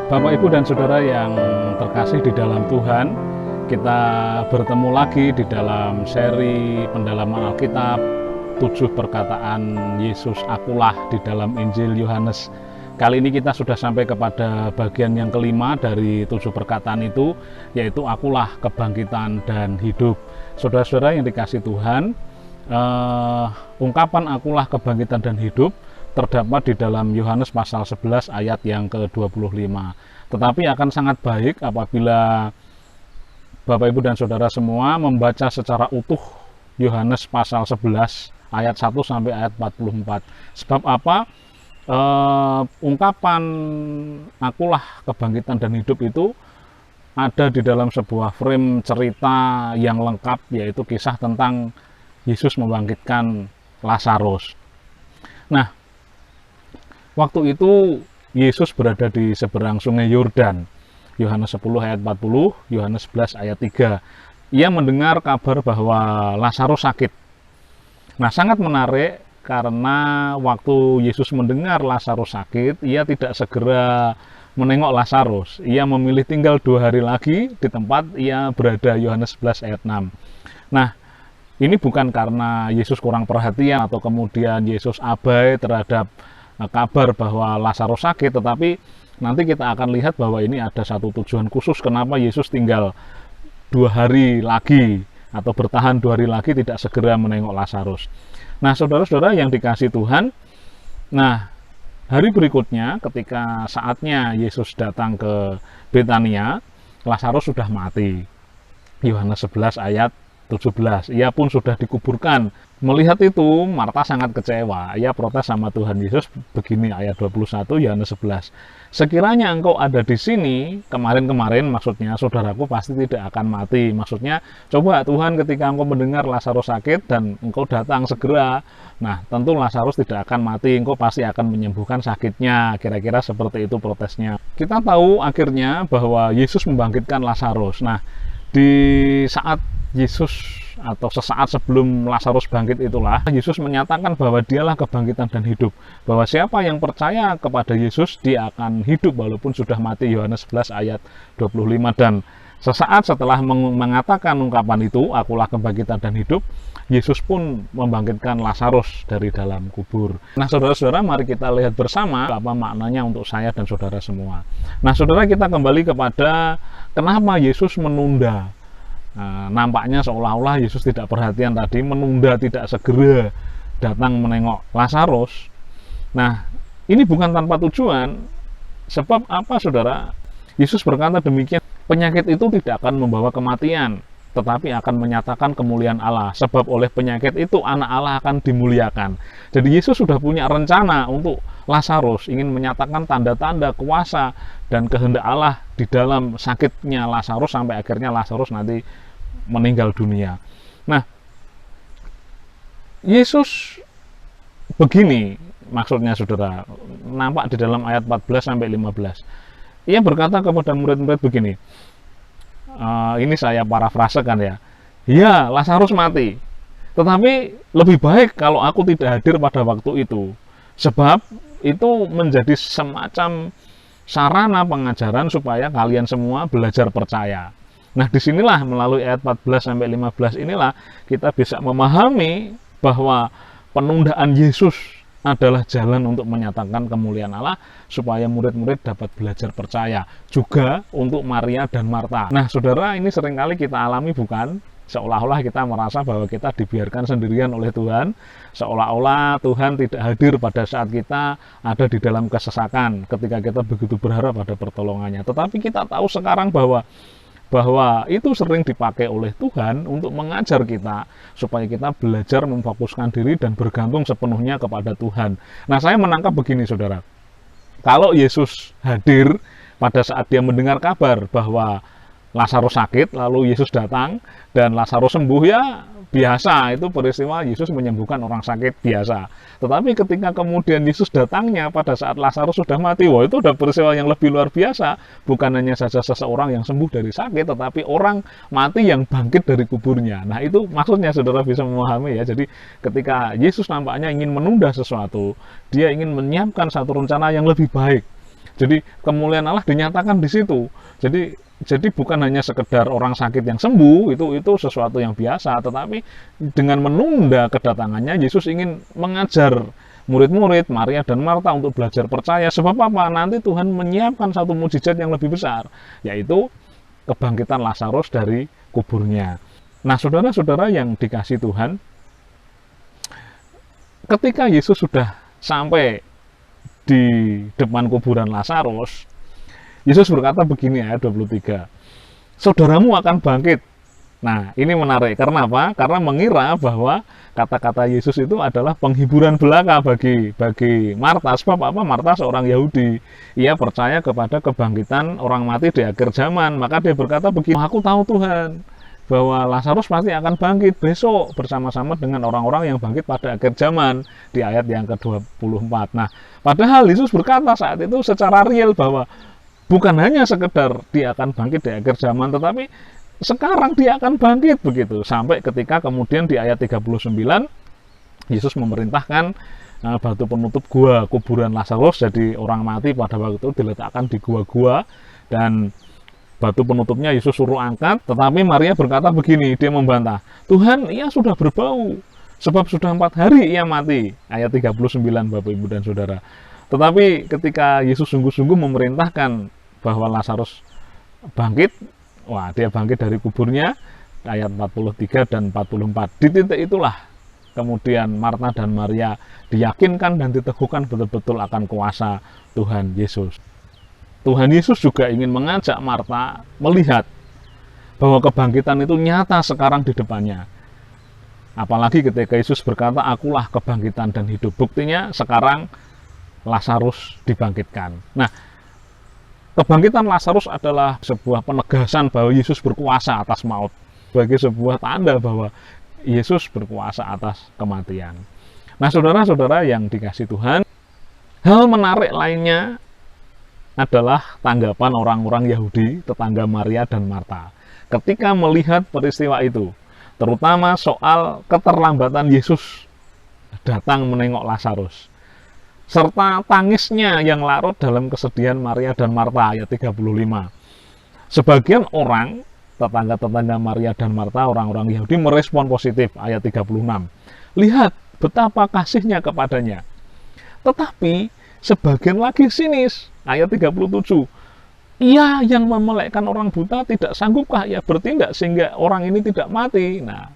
Bapak, Ibu, dan Saudara yang terkasih di dalam Tuhan, kita bertemu lagi di dalam seri pendalaman Alkitab, 7 perkataan Yesus akulah di dalam Injil Yohanes. Kali ini kita sudah sampai kepada bagian yang kelima dari 7 perkataan itu, yaitu akulah kebangkitan dan hidup. Saudara-saudara yang dikasih Tuhan, ungkapan akulah kebangkitan dan hidup terdapat di dalam Yohanes pasal 11 ayat yang ke-25. Tetapi akan sangat baik apabila Bapak, Ibu, dan Saudara semua membaca secara utuh Yohanes pasal 11 ayat 1 sampai ayat 44. Sebab apa? Ungkapan akulah kebangkitan dan hidup itu ada di dalam sebuah frame cerita yang lengkap, yaitu kisah tentang Yesus membangkitkan Lazarus. Nah, waktu itu Yesus berada di seberang sungai Yordan. Yohanes 10 ayat 40, Yohanes 11 ayat 3. Ia mendengar kabar bahwa Lazarus sakit. Nah, sangat menarik karena waktu Yesus mendengar Lazarus sakit, ia tidak segera menengok Lazarus. Ia memilih tinggal 2 hari lagi di tempat ia berada, Yohanes 11 ayat 6. Nah, ini bukan karena Yesus kurang perhatian atau kemudian Yesus abai terhadap kabar bahwa Lazarus sakit, tetapi nanti kita akan lihat bahwa ini ada satu tujuan khusus kenapa Yesus tinggal 2 hari lagi atau bertahan 2 hari lagi tidak segera menengok Lazarus. Nah, saudara-saudara yang dikasih Tuhan, nah hari berikutnya ketika saatnya Yesus datang ke Betania, Lazarus sudah mati. Yohanes 11 ayat 17. Ia pun sudah dikuburkan. Melihat itu, Marta sangat kecewa. Ia protes sama Tuhan Yesus begini, ayat 21 Yohanes 11. Sekiranya engkau ada di sini, kemarin-kemarin maksudnya saudaraku pasti tidak akan mati. Maksudnya, coba Tuhan ketika engkau mendengar Lazarus sakit dan engkau datang segera, nah tentu Lazarus tidak akan mati, engkau pasti akan menyembuhkan sakitnya. Kira-kira seperti itu protesnya. Kita tahu akhirnya bahwa Yesus membangkitkan Lazarus. Nah, di saat Yesus atau sesaat sebelum Lazarus bangkit itulah Yesus menyatakan bahwa dialah kebangkitan dan hidup, bahwa siapa yang percaya kepada Yesus dia akan hidup walaupun sudah mati, Yohanes 11 ayat 25. Dan sesaat setelah mengatakan ungkapan itu, akulah kebangkitan dan hidup, Yesus pun membangkitkan Lazarus dari dalam kubur. Nah, saudara-saudara, mari kita lihat bersama apa maknanya untuk saya dan saudara semua. Nah, saudara, kita kembali kepada kenapa Yesus menunda. Nah, nampaknya seolah-olah Yesus tidak perhatian tadi, menunda, tidak segera datang menengok Lazarus. Nah, ini bukan tanpa tujuan. Sebab apa, saudara? Yesus berkata demikian, penyakit itu tidak akan membawa kematian, tetapi akan menyatakan kemuliaan Allah. Sebab oleh penyakit itu anak Allah akan dimuliakan. Jadi Yesus sudah punya rencana untuk Lazarus, ingin menyatakan tanda-tanda kuasa dan kehendak Allah di dalam sakitnya Lazarus sampai akhirnya Lazarus nanti meninggal dunia. Nah, Yesus begini maksudnya, saudara, nampak di dalam ayat 14 sampai 15. Ia berkata kepada murid-murid begini. Ini saya parafrasekan ya. Ya, Lazarus mati. Tetapi lebih baik kalau aku tidak hadir pada waktu itu. Sebab itu menjadi semacam sarana pengajaran supaya kalian semua belajar percaya. Nah, disinilah melalui ayat 14 sampai 15 inilah kita bisa memahami bahwa penundaan Yesus adalah jalan untuk menyatakan kemuliaan Allah supaya murid-murid dapat belajar percaya, juga untuk Maria dan Marta. Nah, saudara, ini seringkali kita alami, bukan? Seolah-olah kita merasa bahwa kita dibiarkan sendirian oleh Tuhan, seolah-olah Tuhan tidak hadir pada saat kita ada di dalam kesesakan, ketika kita begitu berharap pada pertolongannya. Tetapi kita tahu sekarang bahwa itu sering dipakai oleh Tuhan untuk mengajar kita supaya kita belajar memfokuskan diri dan bergantung sepenuhnya kepada Tuhan. Nah, saya menangkap begini, saudara. Kalau Yesus hadir pada saat dia mendengar kabar bahwa Lazarus sakit, lalu Yesus datang dan Lazarus sembuh, ya biasa, itu peristiwa Yesus menyembuhkan orang sakit biasa. Tetapi ketika kemudian Yesus datangnya pada saat Lazarus sudah mati, wah, itu udah peristiwa yang lebih luar biasa. Bukan hanya saja seseorang yang sembuh dari sakit, tetapi orang mati yang bangkit dari kuburnya. Nah, itu maksudnya saudara bisa memahami ya. Jadi ketika Yesus nampaknya ingin menunda sesuatu, dia ingin menyiapkan satu rencana yang lebih baik. Jadi kemuliaan Allah dinyatakan di situ. Jadi bukan hanya sekedar orang sakit yang sembuh, itu sesuatu yang biasa, tetapi dengan menunda kedatangannya, Yesus ingin mengajar murid-murid Maria dan Marta untuk belajar percaya. Sebab apa? Nanti Tuhan menyiapkan satu mukjizat yang lebih besar, yaitu kebangkitan Lazarus dari kuburnya. Nah, saudara-saudara yang dikasih Tuhan, ketika Yesus sudah sampai di depan kuburan Lazarus, Yesus berkata begini, ayat 23, saudaramu akan bangkit. Nah, ini menarik. Karena apa? Karena mengira bahwa kata-kata Yesus itu adalah penghiburan belaka bagi Marta. Sebab apa? Marta seorang Yahudi. Ia percaya kepada kebangkitan orang mati di akhir zaman. Maka dia berkata begini, aku tahu Tuhan, bahwa Lazarus pasti akan bangkit besok bersama-sama dengan orang-orang yang bangkit pada akhir zaman, di ayat yang ke-24. Nah, padahal Yesus berkata saat itu secara real bahwa bukan hanya sekedar dia akan bangkit di akhir zaman, tetapi sekarang dia akan bangkit begitu. Sampai ketika kemudian di ayat 39 Yesus memerintahkan batu penutup gua kuburan Lazarus, jadi orang mati pada waktu itu diletakkan di gua-gua, dan batu penutupnya Yesus suruh angkat. Tetapi Maria berkata begini, dia membantah, Tuhan, ia sudah berbau, sebab sudah 4 hari ia mati. Ayat 39 Bapak Ibu dan Saudara. Tetapi ketika Yesus sungguh-sungguh memerintahkan bahwa Lazarus bangkit, wah, dia bangkit dari kuburnya, ayat 43 dan 44. Di titik itulah kemudian Marta dan Maria diyakinkan dan diteguhkan betul-betul akan kuasa Tuhan Yesus. Tuhan Yesus juga ingin mengajak Marta melihat bahwa kebangkitan itu nyata sekarang di depannya. Apalagi ketika Yesus berkata, akulah kebangkitan dan hidup. Buktinya sekarang Lazarus dibangkitkan. Nah, kebangkitan Lazarus adalah sebuah penegasan bahwa Yesus berkuasa atas maut, sebagai sebuah tanda bahwa Yesus berkuasa atas kematian. Nah, saudara-saudara yang dikasih Tuhan, hal menarik lainnya adalah tanggapan orang-orang Yahudi, tetangga Maria dan Marta, ketika melihat peristiwa itu, terutama soal keterlambatan Yesus datang menengok Lazarus, serta tangisnya yang larut dalam kesedihan Maria dan Marta, ayat 35. Sebagian orang, tetangga-tetangga Maria dan Marta, orang-orang Yahudi merespon positif, ayat 36. Lihat betapa kasihnya kepadanya. Tetapi sebagian lagi sinis, ayat 37. Ia yang memelekkan orang buta tidak sanggupkah ia bertindak sehingga orang ini tidak mati? Nah,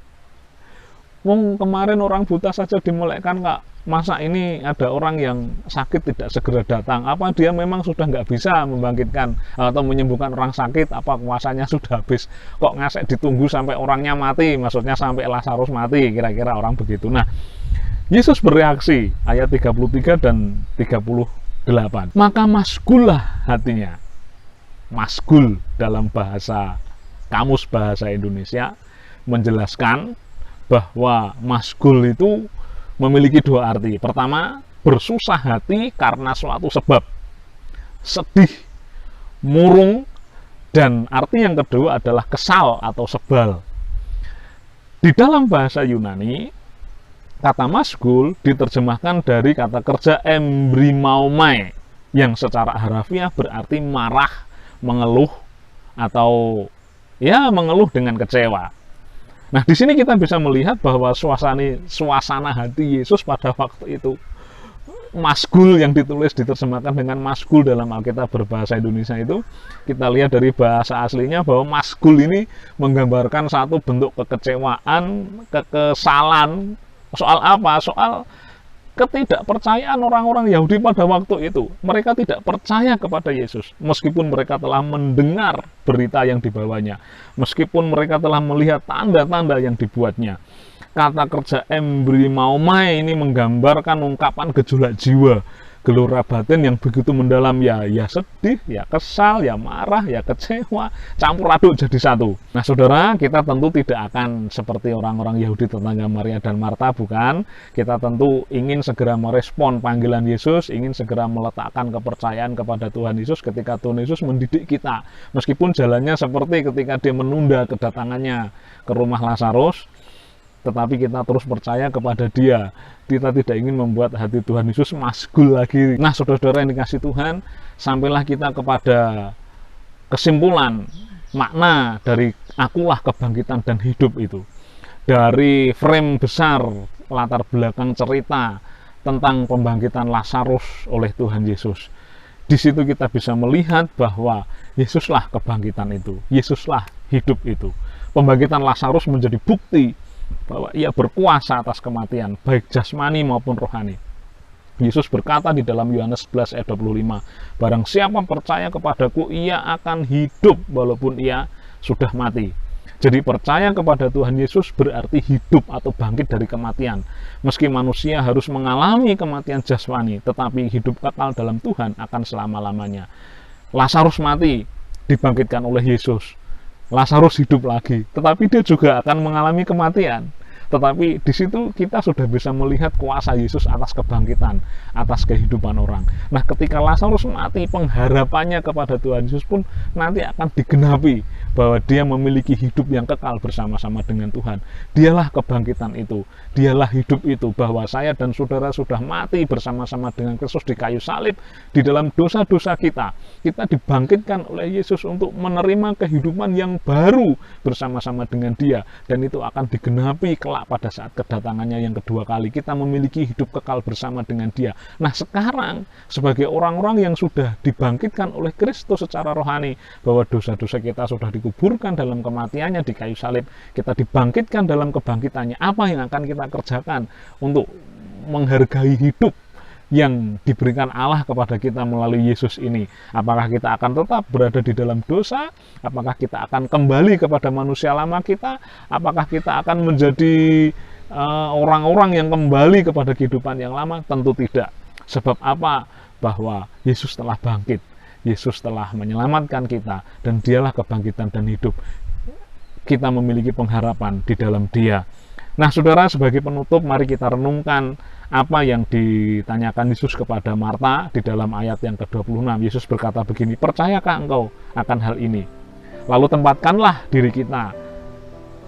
kemarin orang buta saja dimelekkan, Kak. Masa ini ada orang yang sakit tidak segera datang? Apa dia memang sudah nggak bisa membangkitkan atau menyembuhkan orang sakit? Apa kuasanya sudah habis? Kok ngasek ditunggu sampai orangnya mati? Maksudnya sampai Lazarus mati, kira-kira orang begitu. Nah, Yesus bereaksi, ayat 33 dan 38. Maka masgullah hatinya. Masgul dalam bahasa kamus bahasa Indonesia menjelaskan bahwa masgul itu memiliki 2 arti. Pertama, bersusah hati karena suatu sebab, sedih, murung, dan arti yang kedua adalah kesal atau sebal. Di dalam bahasa Yunani, kata masgul diterjemahkan dari kata kerja embrimaomai, yang secara harafiah berarti marah, mengeluh, atau ya mengeluh dengan kecewa. Nah, di sini kita bisa melihat bahwa suasana hati Yesus pada waktu itu, masgul yang diterjemahkan dengan masgul dalam Alkitab berbahasa Indonesia itu, kita lihat dari bahasa aslinya bahwa masgul ini menggambarkan satu bentuk kekecewaan, kekesalan. Soal apa? Soal ketidakpercayaan orang-orang Yahudi pada waktu itu. Mereka tidak percaya kepada Yesus, meskipun mereka telah mendengar berita yang dibawanya, meskipun mereka telah melihat tanda-tanda yang dibuatnya. Kata kerja embrimaomai ini menggambarkan ungkapan gejolak jiwa, gelora batin yang begitu mendalam, ya sedih, ya kesal, ya marah, ya kecewa, campur aduk jadi satu. Nah, saudara, kita tentu tidak akan seperti orang-orang Yahudi tetangga Maria dan Marta, bukan. Kita tentu ingin segera merespon panggilan Yesus, ingin segera meletakkan kepercayaan kepada Tuhan Yesus ketika Tuhan Yesus mendidik kita. Meskipun jalannya seperti ketika dia menunda kedatangannya ke rumah Lazarus, tetapi kita terus percaya kepada Dia. Kita tidak ingin membuat hati Tuhan Yesus masgul lagi. Nah, saudara-saudara yang dikasih Tuhan, sampailah kita kepada kesimpulan makna dari akulah kebangkitan dan hidup itu. Dari frame besar latar belakang cerita tentang pembangkitan Lazarus oleh Tuhan Yesus. Di situ kita bisa melihat bahwa Yesuslah kebangkitan itu, Yesuslah hidup itu. Pembangkitan Lazarus menjadi bukti bahwa Ia berkuasa atas kematian, baik jasmani maupun rohani. Yesus berkata di dalam Yohanes 11 ayat 25, barang siapa percaya kepadaku, ia akan hidup walaupun ia sudah mati. Jadi percaya kepada Tuhan Yesus berarti hidup atau bangkit dari kematian. Meski manusia harus mengalami kematian jasmani, tetapi hidup kekal dalam Tuhan akan selama-lamanya. Lazarus mati, dibangkitkan oleh Yesus. Lazarus hidup lagi, tetapi dia juga akan mengalami kematian. Tetapi di situ kita sudah bisa melihat kuasa Yesus atas kebangkitan, atas kehidupan orang. Nah, ketika Lazarus mati, pengharapannya kepada Tuhan Yesus pun nanti akan digenapi, bahwa dia memiliki hidup yang kekal bersama-sama dengan Tuhan. Dialah kebangkitan itu, dialah hidup itu, bahwa saya dan saudara sudah mati bersama-sama dengan Kristus di kayu salib. Di dalam dosa-dosa kita dibangkitkan oleh Yesus untuk menerima kehidupan yang baru bersama-sama dengan Dia, dan itu akan digenapi kelak pada saat kedatangannya yang kedua kali. Kita memiliki hidup kekal bersama dengan Dia. Nah, sekarang sebagai orang-orang yang sudah dibangkitkan oleh Kristus secara rohani, bahwa dosa-dosa kita sudah dikuburkan dalam kematiannya di kayu salib, kita dibangkitkan dalam kebangkitannya. Apa yang akan kita kerjakan untuk menghargai hidup yang diberikan Allah kepada kita melalui Yesus ini? Apakah kita akan tetap berada di dalam dosa? Apakah kita akan kembali kepada manusia lama kita? Apakah kita akan menjadi orang-orang yang kembali kepada kehidupan yang lama? Tentu tidak. Sebab apa? Bahwa Yesus telah bangkit, Yesus telah menyelamatkan kita, dan Dialah kebangkitan dan hidup. Kita memiliki pengharapan di dalam Dia. Nah, saudara, sebagai penutup, mari kita renungkan apa yang ditanyakan Yesus kepada Marta di dalam ayat yang ke-26. Yesus berkata begini, percayakah engkau akan hal ini? Lalu tempatkanlah diri kita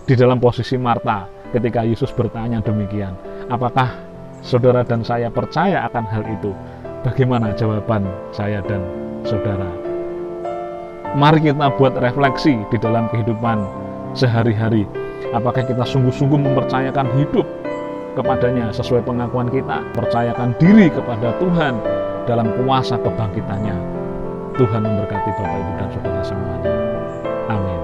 di dalam posisi Marta ketika Yesus bertanya demikian. Apakah saudara dan saya percaya akan hal itu? Bagaimana jawaban saya dan saudara? Mari kita buat refleksi di dalam kehidupan sehari-hari. Apakah kita sungguh-sungguh mempercayakan hidup kepadanya sesuai pengakuan kita, percayakan diri kepada Tuhan dalam kuasa kebangkitannya. Tuhan memberkati Bapak, Ibu, dan saudara semuanya. Amin.